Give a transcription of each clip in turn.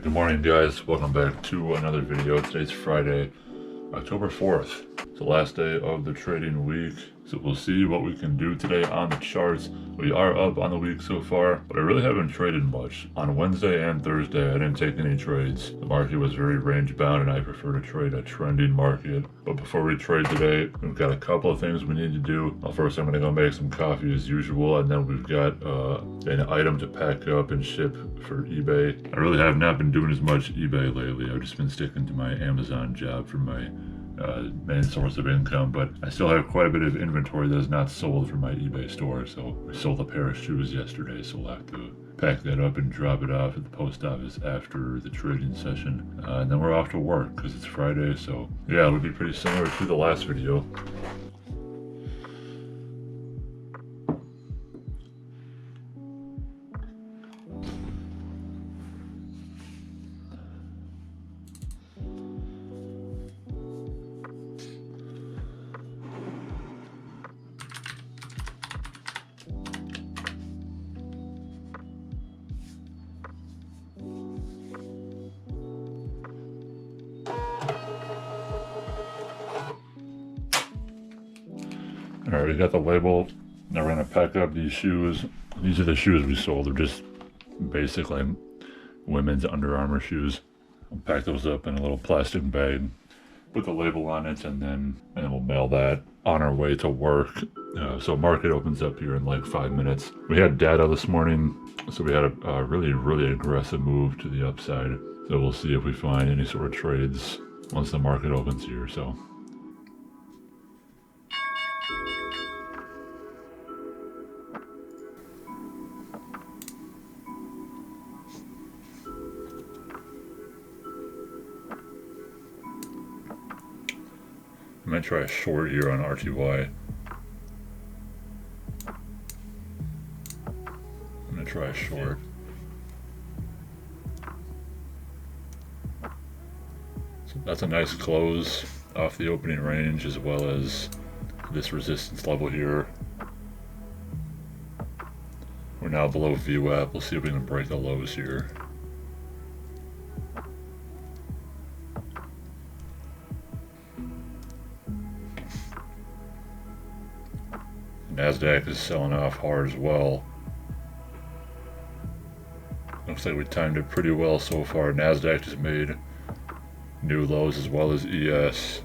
Good morning, guys. Welcome back to another video. Today's Friday, October 4th. It's the last day of the trading week, so we'll see what we can do today on the charts. We are up on the week so far, but I really haven't traded much. On Wednesday and Thursday, I didn't take any trades. The market was very range bound, and I prefer to trade a trending market. But before we trade today, we've got a couple of things we need to do. Well, first, I'm going to go make some coffee as usual, and then we've got an item to pack up and ship for eBay. I really have not been doing as much eBay lately. I've just been sticking to my Amazon job for my main source of income, but I still have quite a bit of inventory that is not sold from my eBay store. So we sold a pair of shoes yesterday, so we'll have to pack that up and drop it off at the post office after the trading session, and then we're off to work because it's Friday. So yeah, it'll be pretty similar to the last video. All right, we got the label. Now we're gonna pack up these shoes. These are the shoes we sold. They're just basically women's Under Armour shoes. We'll pack those up in a little plastic bag, put the label on it, and then we'll mail that on our way to work. So market opens up here in like 5 minutes. We had data this morning, so we had a really aggressive move to the upside. So we'll see if we find any sort of trades once the market opens here. So. I'm gonna try a short here on RTY. I'm gonna try a short. So that's a nice close off the opening range, as well as this resistance level here. We're now below VWAP. We'll see if we can break the lows here. NASDAQ is selling off hard as well. Looks like we timed it pretty well so far. NASDAQ just made new lows as well as ES.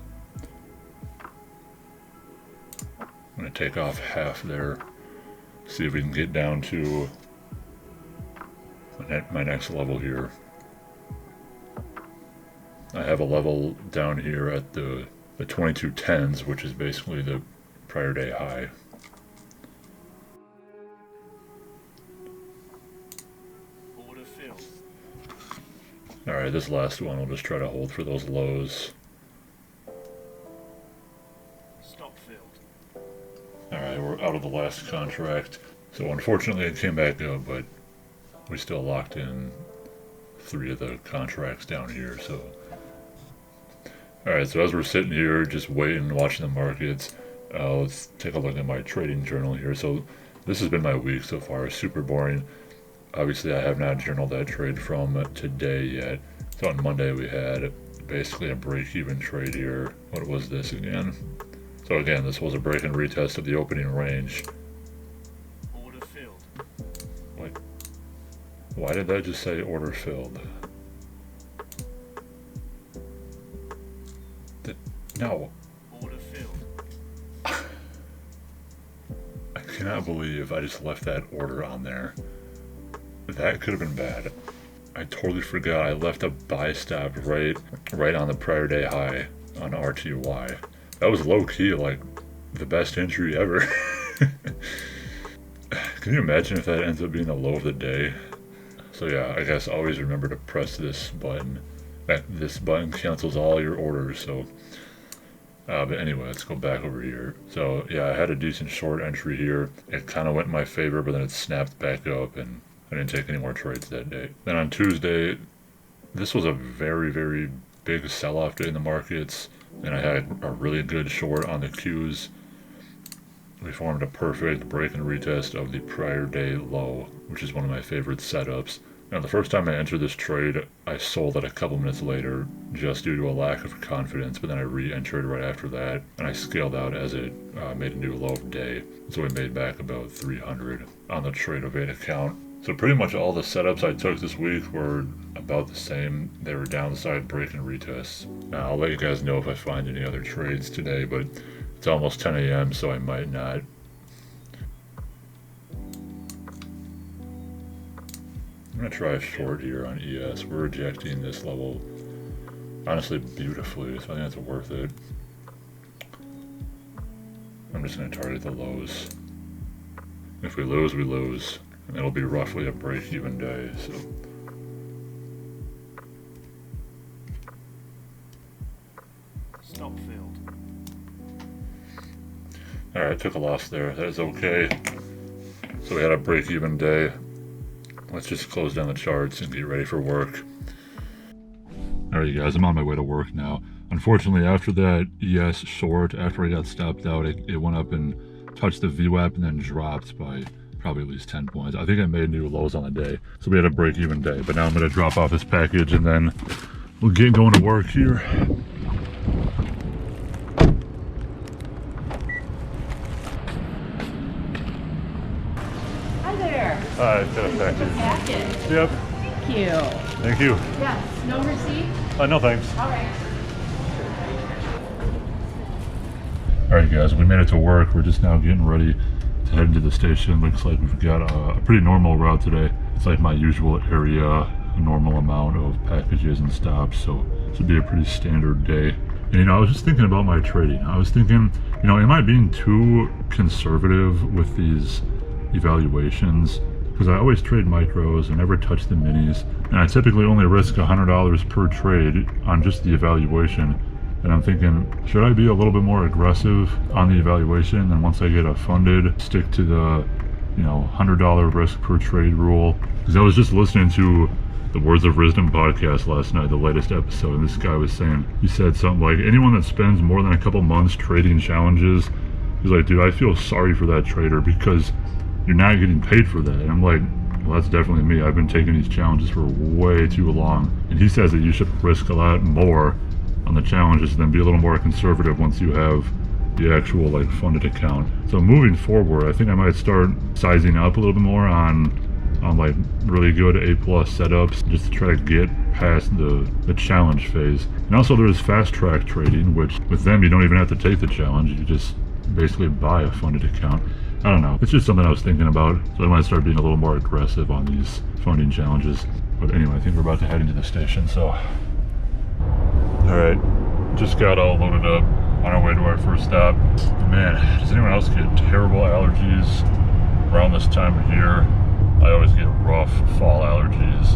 I'm going to take off half there. See if we can get down to my next level here. I have a level down here at the 2210s, which is basically the prior day high. Alright, this last one, we'll just try to hold for those lows. Stop filled. Alright, we're out of the last contract. So unfortunately it came back up, but we still locked in 3 of the contracts down here, so. Alright, so as we're sitting here just waiting, watching the markets, let's take a look at my trading journal here. So this has been my week so far, super boring. Obviously, I have not journaled that trade from today yet. So on Monday, we had basically a break-even trade here. What was this again? So again, this was a break and retest of the opening range. Order filled. Wait, why did that just say order filled? No. Order filled. I cannot believe I just left that order on there. That could have been bad. I totally forgot I left a buy stop right on the prior day high on RTY. That was low key like the best entry ever. Can you imagine if that ends up being the low of the day? So yeah, I guess always remember to press this button. This button cancels all your orders, so but anyway, let's go back over here. So yeah, I had a decent short entry here. It kind of went in my favor, but then it snapped back up and I didn't take any more trades that day. Then on Tuesday, this was a very big sell-off day in the markets, and I had a really good short on the Qs. We formed a perfect break and retest of the prior day low, which is one of my favorite setups. Now, the first time I entered this trade, I sold it a couple minutes later just due to a lack of confidence, but then I re-entered right after that, and I scaled out as it made a new low of day. So we made back about 300 on the Trade08 account. So pretty much all the setups I took this week were about the same. They were downside break and retests. Now, I'll let you guys know if I find any other trades today, but it's almost 10 a.m., so I might not. I'm going to try a short here on ES. We're rejecting this level, honestly, beautifully, so I think that's worth it. I'm just going to target the lows. If we lose, we lose. And it'll be roughly a break-even day, so. Stop filled. Alright, took a loss there. That is okay. So we had a break-even day. Let's just close down the charts and get ready for work. Alright, guys, I'm on my way to work now. Unfortunately, after that ES short, after I got stopped out, it went up and touched the VWAP and then dropped by probably at least 10 points. I think I made new lows on the day. So we had a break-even day. But now I'm going to drop off this package and then we'll get going to work here. Hi there. Hi, got a package. Package. Yep. Thank you. Thank you. Yes. No receipt? No thanks. All right. Alright guys, we made it to work. We're just now getting ready to head into the station. Looks like we've got a pretty normal route today. It's like my usual area, a normal amount of packages and stops, so this would be a pretty standard day. And I was just thinking about my trading. I was thinking, am I being too conservative with these evaluations? Because I always trade micros and never touch the minis, and I typically only risk $100 per trade on just the evaluation. And I'm thinking, should I be a little bit more aggressive on the evaluation, and once I get a funded, stick to the, $100 risk per trade rule? Because I was just listening to the Words of Wisdom podcast last night, the latest episode, and this guy was saying, he said something like, anyone that spends more than a couple months trading challenges, he's like, dude, I feel sorry for that trader because you're not getting paid for that. And I'm like, well, that's definitely me. I've been taking these challenges for way too long. And he says that you should risk a lot more on the challenges, then be a little more conservative once you have the actual funded account. So moving forward, I think I might start sizing up a little bit more on really good A+ setups, just to try to get past the challenge phase. And also there's fast track trading, which with them you don't even have to take the challenge, you just basically buy a funded account. I don't know, it's just something I was thinking about, so I might start being a little more aggressive on these funding challenges. But anyway, I think we're about to head into the station, so. Alright, just got all loaded up on our way to our first stop. Man, does anyone else get terrible allergies around this time of year? I always get rough fall allergies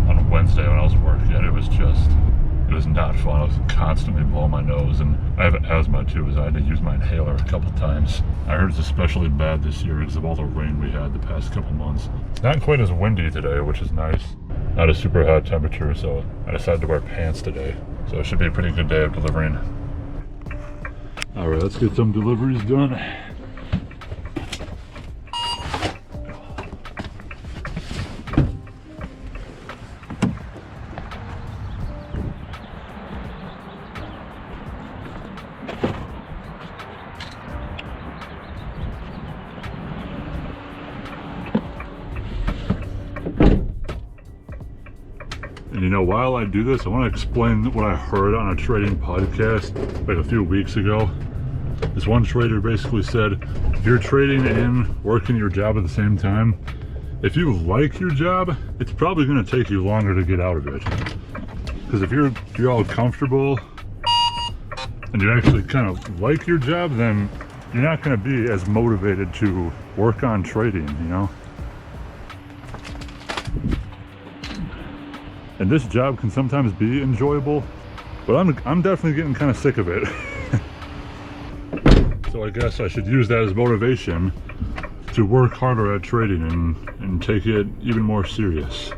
on Wednesday when I was working. It was not fun. I was constantly blowing my nose, and I have asthma too, as I had to use my inhaler a couple times. I heard it's especially bad this year because of all the rain we had the past couple months. It's not quite as windy today, which is nice. Not a super hot temperature, so I decided to wear pants today. So it should be a pretty good day of delivering. Alright, let's get some deliveries done. And while I do this, I want to explain what I heard on a trading podcast like a few weeks ago. This one trader basically said, if you're trading and working your job at the same time, if you like your job, it's probably going to take you longer to get out of it. Because if you're all comfortable and you actually kind of like your job, then you're not going to be as motivated to work on trading, And this job can sometimes be enjoyable, but I'm definitely getting kind of sick of it. So I guess I should use that as motivation to work harder at trading and take it even more serious.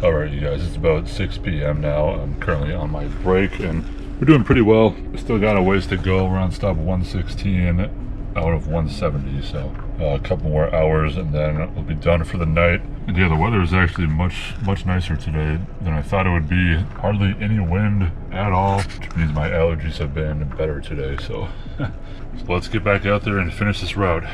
Alright you guys, it's about 6 p.m. now. I'm currently on my break and we're doing pretty well. We still got a ways to go. We're on stop 116 out of 170, so a couple more hours and then we'll be done for the night. And yeah, the weather is actually much nicer today than I thought it would be. Hardly any wind at all, which means my allergies have been better today. So, so let's get back out there and finish this route.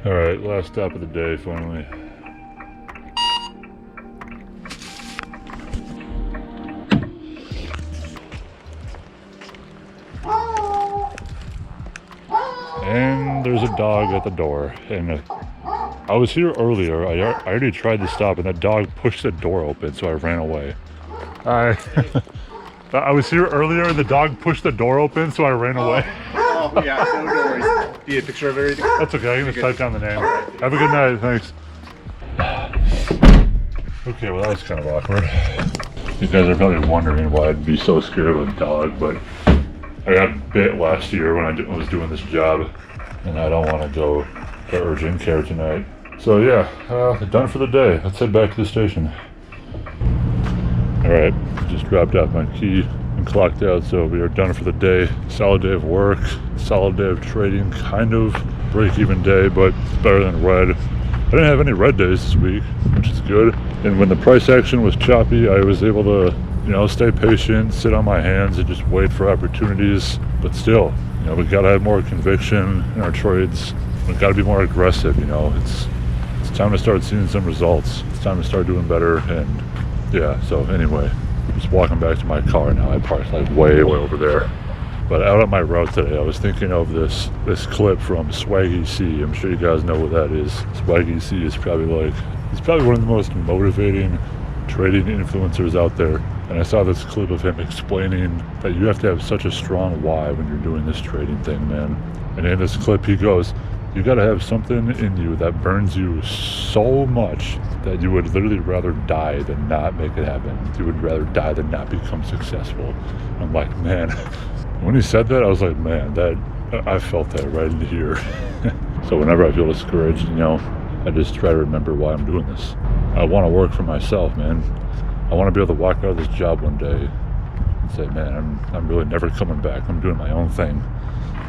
Alright, last stop of the day finally. And there's a dog at the door. And I was here earlier. I already tried to stop and that dog pushed the door open, so I ran away. I was here earlier and the dog pushed the door open, so I ran away. Oh, yeah, no worries. Do you have a picture of everything? That's okay, I can just type down the name. Have a good night, thanks. Okay, well that was kind of awkward. You guys are probably wondering why I'd be so scared of a dog, but I got bit last year when I was doing this job, and I don't want to go to urgent care tonight. So yeah, done for the day. Let's head back to the station. Alright, just dropped off my key and clocked out, so we are done for the day. Solid day of work, solid day of trading, kind of break-even day, but better than red. I didn't have any red days this week, which is good. And when the price action was choppy, I was able to, you know, stay patient, sit on my hands, and just wait for opportunities. But still, you know, we gotta have more conviction in our trades. We gotta be more aggressive. You know, it's time to start seeing some results. It's time to start doing better. And yeah, so anyway, just walking back to my car now. I parked like way over there. But out on my route today, I was thinking of this clip from Swaggy C. I'm sure you guys know what that is. Swaggy C is probably he's probably one of the most motivating trading influencers out there. And I saw this clip of him explaining that you have to have such a strong why when you're doing this trading thing, man. And in this clip, he goes, you gotta have something in you that burns you so much that you would literally rather die than not make it happen. You would rather die than not become successful. I'm like, man. When he said that, I was like, man, I felt that right in here. So whenever I feel discouraged, you know, I just try to remember why I'm doing this. I want to work for myself, man. I want to be able to walk out of this job one day and say, man, I'm really never coming back. I'm doing my own thing.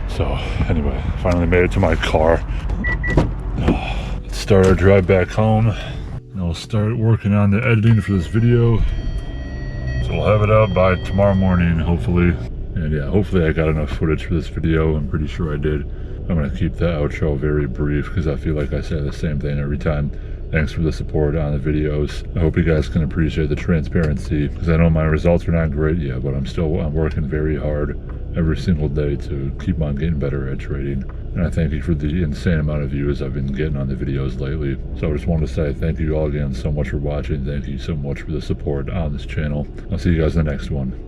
So anyway, finally made it to my car. Let's start our drive back home. And I'll start working on the editing for this video. So we'll have it out by tomorrow morning, hopefully. And yeah, hopefully I got enough footage for this video. I'm pretty sure I did. I'm going to keep the outro very brief because I feel like I say the same thing every time. Thanks for the support on the videos. I hope you guys can appreciate the transparency because I know my results are not great yet, but I'm working very hard every single day to keep on getting better at trading. And I thank you for the insane amount of views I've been getting on the videos lately. So I just wanted to say thank you all again so much for watching. Thank you so much for the support on this channel. I'll see you guys in the next one.